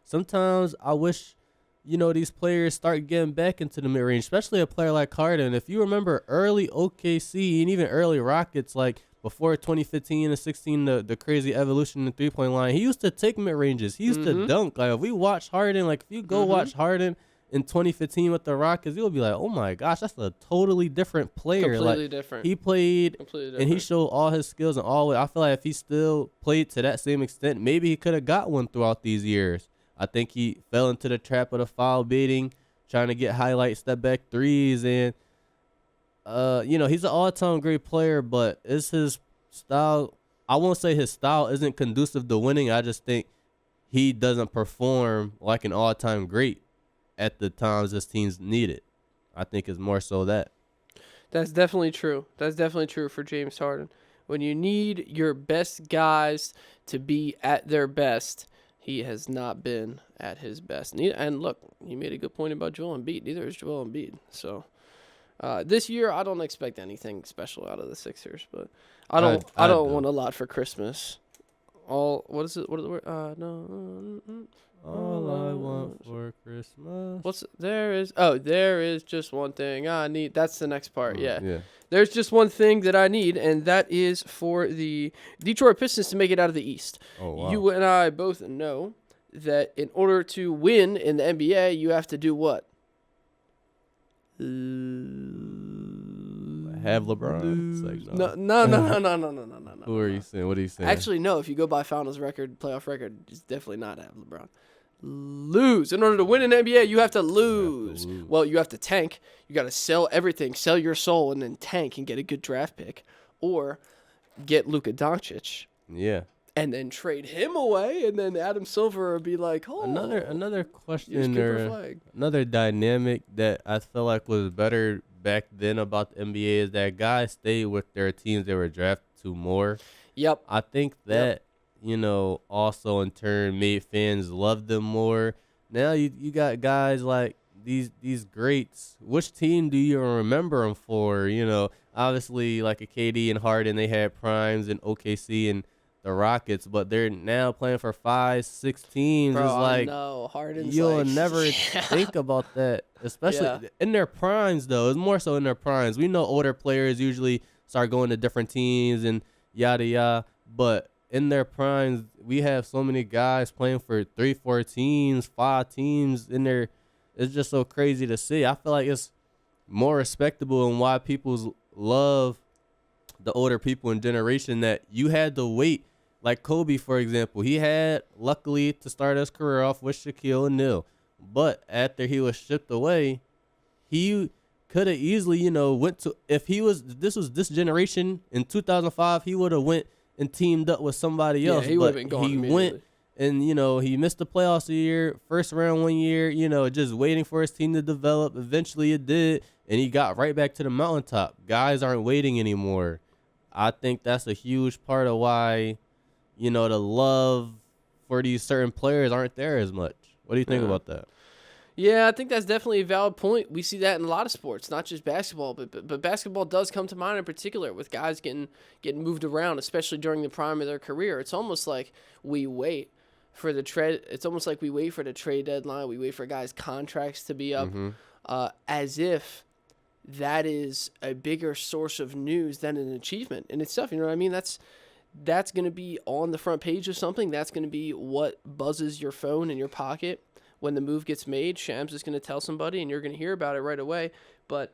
[SPEAKER 2] Sometimes I wish, these players start getting back into the mid-range, especially a player like Harden. If you remember early OKC and even early Rockets, like before 2015 and 16, the crazy evolution in the three-point line, he used to take mid-ranges. He used to dunk. Like, if we watch Harden, if you go watch Harden in 2015 with the Rockets, you'll be like, oh my gosh, that's a totally different player.
[SPEAKER 1] Completely different.
[SPEAKER 2] He played
[SPEAKER 1] Completely
[SPEAKER 2] and he showed all his skills and all. I feel like if he still played to that same extent, maybe he could have got one throughout these years. I think he fell into the trap of the foul baiting, trying to get highlight step back threes, and he's an all-time great player, but it's his style. I won't say his style isn't conducive to winning. I just think he doesn't perform like an all-time great at the times his teams need it. I think it's more so that.
[SPEAKER 1] That's definitely true. That's definitely true for James Harden. When you need your best guys to be at their best, he has not been at his best. And look, you made a good point about Joel Embiid. Neither is Joel Embiid. So this year, I don't expect anything special out of the Sixers. But I don't want a lot for Christmas. What is it? What are the word?
[SPEAKER 2] All I want for Christmas Christmas.
[SPEAKER 1] There is just one thing I need. That's the next part. Yeah.
[SPEAKER 2] Yeah.
[SPEAKER 1] There's just one thing that I need, and that is for the Detroit Pistons to make it out of the East.
[SPEAKER 2] Oh, wow.
[SPEAKER 1] You and I both know that in order to win in the NBA, you have to do what?
[SPEAKER 2] Have LeBron? It's like, no.
[SPEAKER 1] No.
[SPEAKER 2] Who are you saying? What are you saying?
[SPEAKER 1] Actually, no. If you go by finals record, playoff record, it's definitely not have LeBron. Lose. In order to win an NBA, you have to lose. Well, you have to tank. You got to sell everything, sell your soul, and then tank and get a good draft pick. Or get Luka Doncic.
[SPEAKER 2] Yeah.
[SPEAKER 1] And then trade him away, and then Adam Silver would be like, oh.
[SPEAKER 2] Another question or another dynamic that I feel like was better back then about the NBA is that guys stayed with their teams they were drafted to more.
[SPEAKER 1] Yep.
[SPEAKER 2] I think that, also in turn made fans love them more. Now you got guys like these greats. Which team do you remember them for? Obviously like a KD and Harden, they had primes in OKC and the Rockets, but they're now playing for 5-6 teams.
[SPEAKER 1] Bro,
[SPEAKER 2] it's like,
[SPEAKER 1] Harden's
[SPEAKER 2] you'll never think about that, especially in their primes, though. It's more so in their primes. We know older players usually start going to different teams and yada yada, but in their primes, we have so many guys playing for 3-4 teams, 5 teams in there. It's just so crazy to see. I feel like it's more respectable and why people love the older people in generation that you had to wait. Like Kobe, for example, he had, luckily, to start his career off with Shaquille O'Neal. But after he was shipped away, he could have easily, went to, if this generation in 2005, he would have went and teamed up with somebody else.
[SPEAKER 1] He would have been gone
[SPEAKER 2] he went and, he missed the playoffs a year, first round 1 year, just waiting for his team to develop. Eventually it did, and he got right back to the mountaintop. Guys aren't waiting anymore. I think that's a huge part of why, the love for these certain players aren't there as much. What do you think about that?
[SPEAKER 1] Yeah, I think that's definitely a valid point. We see that in a lot of sports, not just basketball, but basketball does come to mind in particular with guys getting moved around, especially during the prime of their career. It's almost like we wait for the trade. It's almost like we wait for the trade deadline. We wait for guys' contracts to be up, as if that is a bigger source of news than an achievement in itself. You know what I mean? That's going to be on the front page of something. That's going to be what buzzes your phone in your pocket when the move gets made. Shams is going to tell somebody, and you're going to hear about it right away. But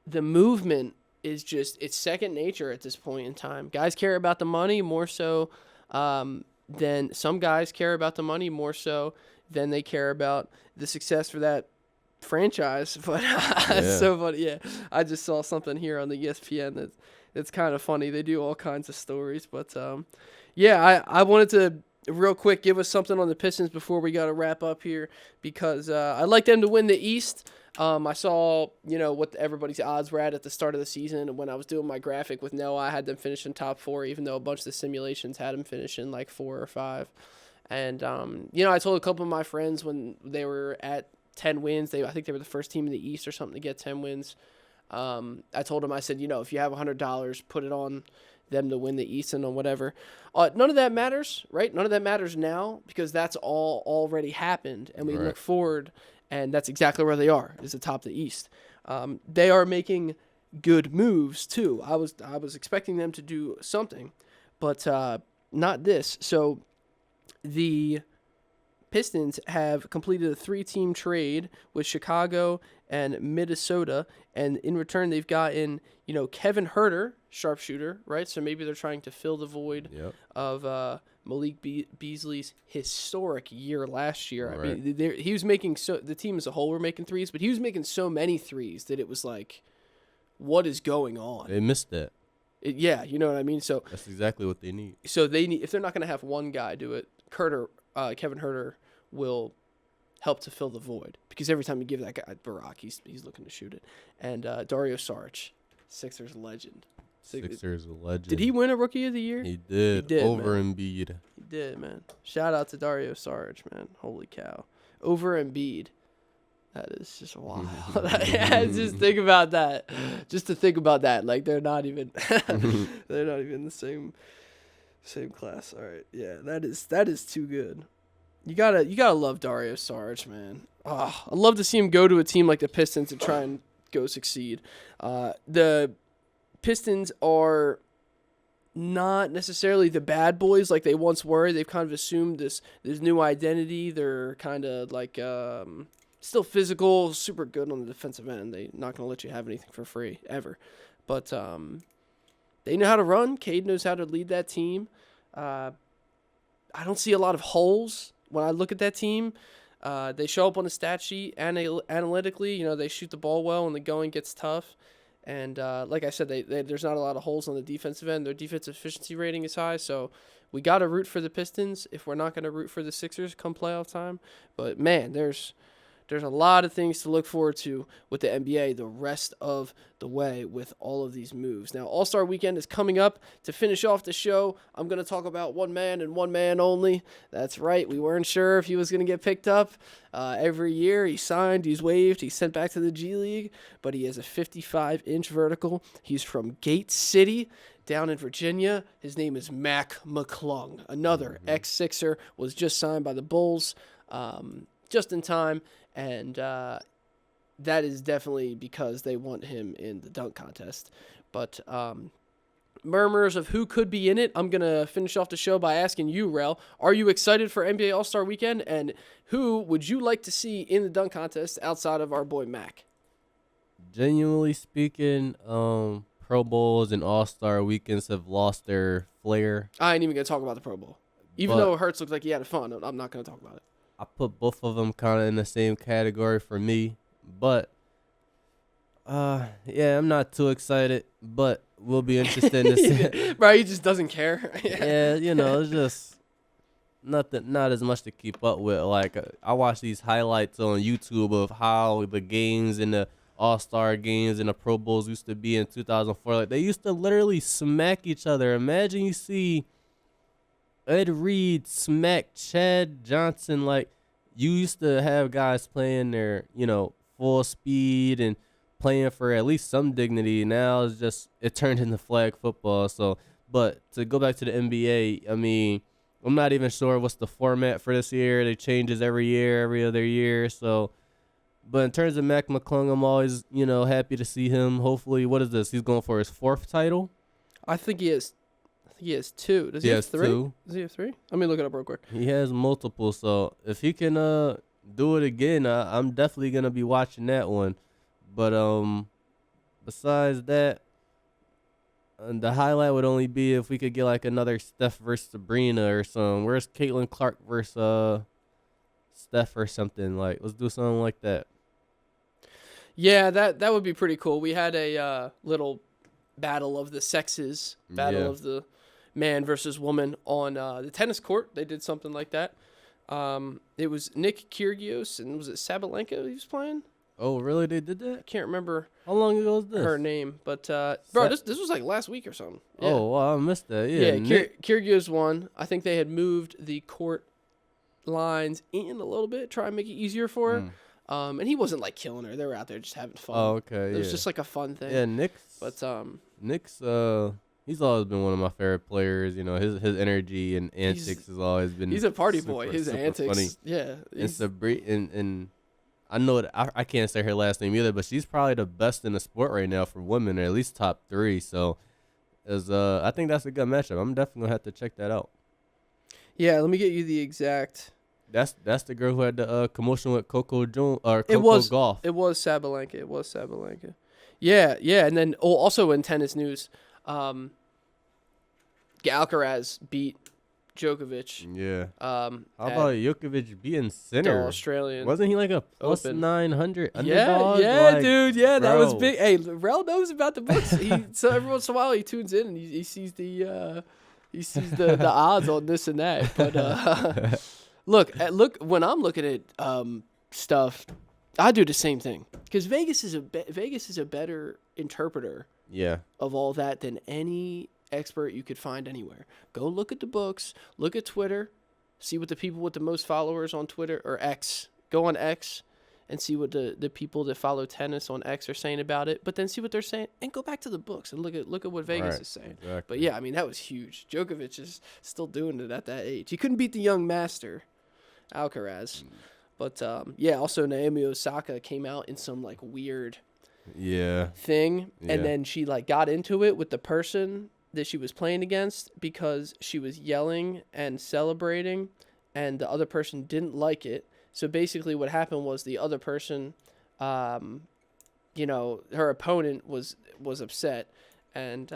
[SPEAKER 1] the movement is just, it's second nature at this point in time. Guys care about the money more so than some guys care about the money more so than they care about the success for that franchise. But it's so funny. Yeah, I just saw something here on the ESPN that's kind of funny. They do all kinds of stories. But I wanted to real quick give us something on the Pistons before we got to wrap up here, because I'd like them to win the East. I saw what everybody's odds were at the start of the season, and when I was doing my graphic with Noah, I had them finishing top 4, even though a bunch of the simulations had them finishing like 4 or 5. And I told a couple of my friends when they were at 10 wins. I think they were the first team in the East or something to get 10 wins. I told them, I said, if you have $100, put it on them to win the East and on whatever. None of that matters, right? None of that matters now, because that's all already happened, and we look forward, and that's exactly where they are, is atop the East. They are making good moves too. I was expecting them to do something, but not this. So the Pistons have completed a 3-team trade with Chicago and Minnesota, and in return they've gotten, Kevin Huerter, sharpshooter, right? So maybe they're trying to fill the void of Malik Beasley's historic year last year. Right. I mean, he was making the team as a whole were making threes, but he was making so many threes that it was like, what is going on?
[SPEAKER 2] They missed that.
[SPEAKER 1] Yeah, you know what I mean? So
[SPEAKER 2] that's exactly what they need.
[SPEAKER 1] So they need, if they're not going to have one guy do it, Kevin Huerter will help to fill the void, because every time you give that guy Barack, he's looking to shoot it. And Dario Saric, Sixers legend.
[SPEAKER 2] Sixers legend.
[SPEAKER 1] Did he win a Rookie of the Year?
[SPEAKER 2] He did over Embiid.
[SPEAKER 1] He did, man. Shout out to Dario Saric, man. Holy cow. Over Embiid. That is just wild. Just think about that. Just to think about that. Like, they're not even the same class. All right. Yeah, that is too good. You gotta love Dario Saric, man. Oh, I'd love to see him go to a team like the Pistons and try and go succeed. The Pistons are not necessarily the bad boys like they once were. They've kind of assumed this new identity. They're kind of like still physical, super good on the defensive end. They're not gonna let you have anything for free ever, but they know how to run. Cade knows how to lead that team. I don't see a lot of holes when I look at that team. They show up on the stat sheet analytically. They shoot the ball well when the going gets tough. And like I said, there's not a lot of holes on the defensive end. Their defensive efficiency rating is high, so we got to root for the Pistons if we're not going to root for the Sixers come playoff time. But, man, there's a lot of things to look forward to with the NBA the rest of the way with all of these moves. Now, All-Star Weekend is coming up. To finish off the show, I'm going to talk about one man and one man only. That's right. We weren't sure if he was going to get picked up. Every year he's signed, he's waived, he's sent back to the G League, but he has a 55-inch vertical. He's from Gate City down in Virginia. His name is Mac McClung. Another ex-Sixer, was just signed by the Bulls just in time. And that is definitely because they want him in the dunk contest. But murmurs of who could be in it, I'm going to finish off the show by asking you, Rel. Are you excited for NBA All-Star Weekend? And who would you like to see in the dunk contest outside of our boy Mac?
[SPEAKER 2] Genuinely speaking, Pro Bowls and All-Star Weekends have lost their flair.
[SPEAKER 1] I ain't even going to talk about the Pro Bowl. Even though Hurts looked like he had fun, I'm not going to talk about it.
[SPEAKER 2] I put both of them kind of in the same category for me, but yeah, I'm not too excited, but we'll be interested to see.
[SPEAKER 1] Bro, he just doesn't care.
[SPEAKER 2] Yeah, it's just not as much to keep up with. Like I watch these highlights on YouTube of how the games and the All-Star games and the Pro Bowls used to be in 2004. Like they used to literally smack each other. Imagine you see Ed Reed smack Chad Johnson. Like you used to have guys playing their, full speed and playing for at least some dignity. Now it's just it turned into flag football. So, but to go back to the NBA, I mean, I'm not even sure what's the format for this year. It changes every year, every other year. So, but in terms of Mac McClung, I'm always, happy to see him. Hopefully, what is this? He's going for his 4th title.
[SPEAKER 1] I think he is. He has 2. Does he have 3?
[SPEAKER 2] 2.
[SPEAKER 1] Does he have 3? Let me look it up real quick.
[SPEAKER 2] He has multiple, so if he can do it again, I'm definitely gonna be watching that one. But besides that, the highlight would only be if we could get like another Steph versus Sabrina or something. Where's Caitlin Clark versus Steph or something? Like, let's do something like that.
[SPEAKER 1] Yeah, that would be pretty cool. We had a little battle of the sexes, of the man versus woman on the tennis court. They did something like that. It was Nick Kyrgios and was it Sabalenka he was playing?
[SPEAKER 2] Oh, really? They did that?
[SPEAKER 1] I can't remember.
[SPEAKER 2] How long ago was this?
[SPEAKER 1] Her name, but bro, this was like last week or something. Yeah.
[SPEAKER 2] Oh, well, I missed that. Yeah,
[SPEAKER 1] Kyrgios won. I think they had moved the court lines in a little bit, try and make it easier for her. And he wasn't like killing her. They were out there just having fun.
[SPEAKER 2] Oh, okay.
[SPEAKER 1] It was just like a fun thing.
[SPEAKER 2] Yeah, Nick's he's always been one of my favorite players. His energy and antics has always been.
[SPEAKER 1] He's a party boy. His antics,
[SPEAKER 2] funny.
[SPEAKER 1] Yeah.
[SPEAKER 2] And I know that I can't say her last name either, but she's probably the best in the sport right now for women, or at least top 3. So, I think that's a good matchup. I'm definitely gonna have to check that out.
[SPEAKER 1] Yeah, let me get you the exact.
[SPEAKER 2] That's the girl who had the commotion with Coco Jones or Coco Gauff.
[SPEAKER 1] It was Sabalenka. Yeah, and then also in tennis news, Alcaraz beat Djokovic.
[SPEAKER 2] Yeah. How about Djokovic being Sinner?
[SPEAKER 1] The Australian.
[SPEAKER 2] Wasn't he like a plus
[SPEAKER 1] Open.
[SPEAKER 2] 900 underdog?
[SPEAKER 1] Yeah, dude. Yeah, that was big. Hey, Rel knows about the books. So every once in a while he tunes in and he sees the odds on this and that. But look when I'm looking at stuff, I do the same thing because Vegas is a better interpreter.
[SPEAKER 2] Yeah.
[SPEAKER 1] Of all that than any expert you could find anywhere. Go look at the books, look at Twitter, see what the people with the most followers on Twitter or X, go on X and see what the people that follow tennis on X are saying about it, but then see what they're saying and go back to the books and look at what Vegas is saying.
[SPEAKER 2] Exactly.
[SPEAKER 1] But yeah, I mean that was huge. Djokovic is still doing it at that age. He couldn't beat the young master Alcaraz. But yeah, also Naomi Osaka came out in some like weird thing, and then she like got into it with the person that she was playing against because she was yelling and celebrating, and the other person didn't like it. So basically, what happened was the other person, her opponent was upset and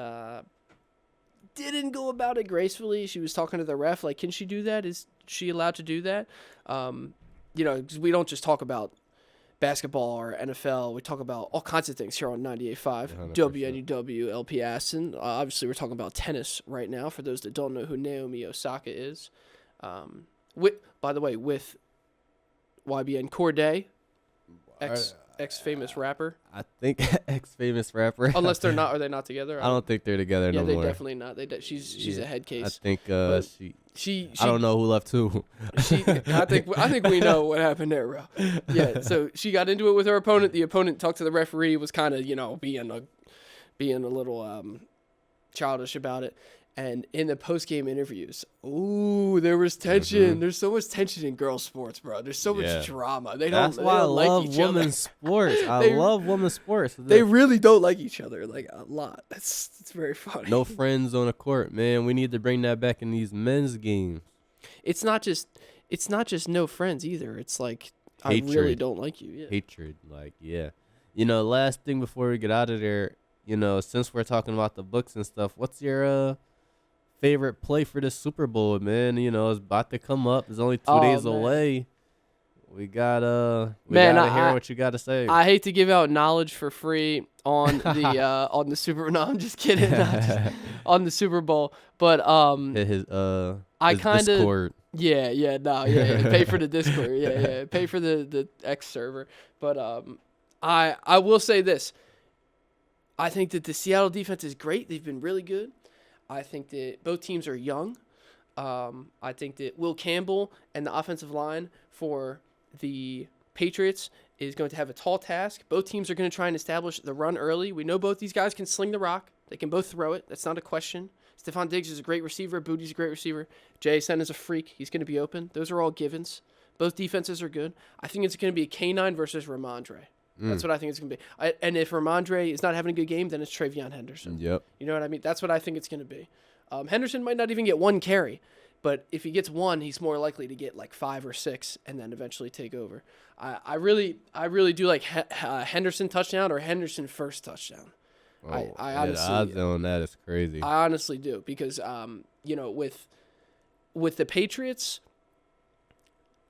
[SPEAKER 1] didn't go about it gracefully. She was talking to the ref like, "Can she do that? Is she allowed to do that?" 'Cause we don't just talk about basketball or NFL. We talk about all kinds of things here on 98.5 WNUW LP Aston. Obviously, we're talking about tennis right now. For those that don't know who Naomi Osaka is, by the way, with YBN Corday, ex-famous rapper.
[SPEAKER 2] I think ex-famous rapper.
[SPEAKER 1] Unless they're not, are they not together?
[SPEAKER 2] I don't think they're together no more.
[SPEAKER 1] Yeah, they're definitely not. She's a head case.
[SPEAKER 2] I think she
[SPEAKER 1] I
[SPEAKER 2] don't know who left who.
[SPEAKER 1] I think we know what happened there, bro. Yeah, so she got into it with her opponent. The opponent talked to the referee, was kind of being a little childish about it. And in the post-game interviews, there was tension. Mm-hmm. There's so much tension in girls' sports, bro. There's so much drama. That's why I love
[SPEAKER 2] women's sports. I love women's sports.
[SPEAKER 1] They really don't like each other, like a lot. It's very funny.
[SPEAKER 2] No friends on the court, man. We need to bring that back in these men's games.
[SPEAKER 1] It's not just no friends either. It's like hatred. I really don't like you. Yeah.
[SPEAKER 2] Hatred, last thing before we get out of there, since we're talking about the books and stuff, what's your favorite play for the Super Bowl, man? It's about to come up. It's only 2 days away. We gotta hear what you gotta say.
[SPEAKER 1] I hate to give out knowledge for free on the on the Super. No, I'm just kidding. On the Super Bowl, but
[SPEAKER 2] his Discord.
[SPEAKER 1] Pay for the Discord. Pay for the X server. But I will say this. I think that the Seattle defense is great. They've been really good. I think that both teams are young. I think that Will Campbell and the offensive line for the Patriots is going to have a tall task. Both teams are going to try and establish the run early. We know both these guys can sling the rock. They can both throw it. That's not a question. Stephon Diggs is a great receiver. Booty's a great receiver. JSN is a freak. He's going to be open. Those are all givens. Both defenses are good. I think it's going to be a K9 versus Ramondre. That's what I think it's going to be. And if Ramondre is not having a good game, then it's Travion Henderson.
[SPEAKER 2] Yep.
[SPEAKER 1] You know what I mean? That's what I think it's going to be. Henderson might not even get one carry, but if he gets one, he's more likely to get like 5 or 6 and then eventually take over. I really do like Henderson touchdown or Henderson first touchdown. I honestly,
[SPEAKER 2] the odds on that is crazy.
[SPEAKER 1] I honestly do because with the Patriots,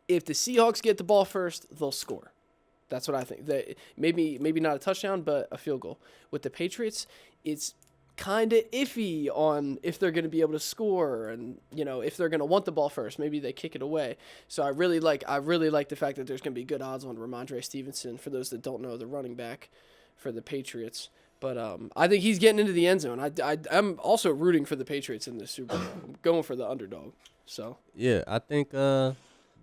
[SPEAKER 1] if the Seahawks get the ball first, they'll score. That's what I think. Maybe not a touchdown, but a field goal. With the Patriots, it's kind of iffy on if they're going to be able to score and, if they're going to want the ball first. Maybe they kick it away. So I really like the fact that there's going to be good odds on Ramondre Stevenson, for those that don't know, the running back for the Patriots. But I think he's getting into the end zone. I'm also rooting for the Patriots in this Super Bowl. I'm going for the underdog. So
[SPEAKER 2] yeah, I think the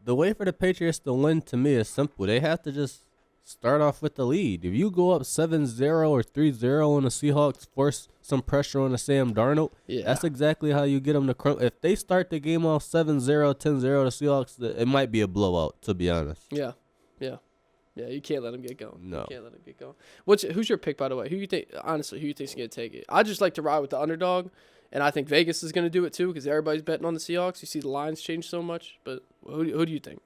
[SPEAKER 2] way for the Patriots to win, to me, is simple. They have to just start off with the lead. If you go up 7-0 or 3-0 and the Seahawks force some pressure on the Sam Darnold, that's exactly how you get them to if they start the game off 7-0, 10-0, the Seahawks, it might be a blowout, to be honest.
[SPEAKER 1] Yeah, you can't let them get going.
[SPEAKER 2] No.
[SPEAKER 1] You can't let them get going. Who's your pick, by the way? Who you think's going to take it? I just like to ride with the underdog, and I think Vegas is going to do it too because everybody's betting on the Seahawks. You see the lines change so much, but who do you think?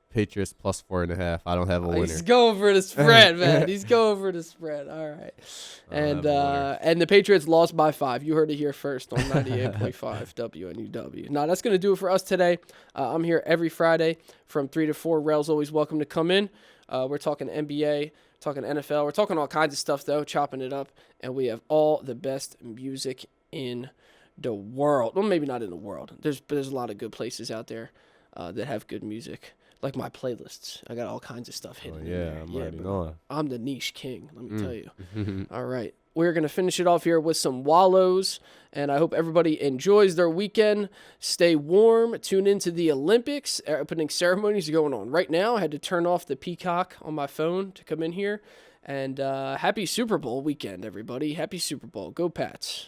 [SPEAKER 2] Patriots plus 4.5. I don't have a winner.
[SPEAKER 1] He's going for the spread, man. He's going for the spread. All right. And the Patriots lost by 5. You heard it here first on 98.5 WNUW. Now, that's going to do it for us today. I'm here every Friday from 3 to 4. Rel's always welcome to come in. We're talking NBA, talking NFL. We're talking all kinds of stuff, though, chopping it up. And we have all the best music in the world. Well, maybe not in the world. There's a lot of good places out there that have good music. Like my playlists. I got all kinds of stuff hidden in there.
[SPEAKER 2] I'm already knowing.
[SPEAKER 1] I'm the niche king, let me tell you. All right. We're going to finish it off here with some Wallows, and I hope everybody enjoys their weekend. Stay warm. Tune into the Olympics. Opening ceremonies are going on right now. I had to turn off the Peacock on my phone to come in here. And happy Super Bowl weekend, everybody. Happy Super Bowl. Go Pats.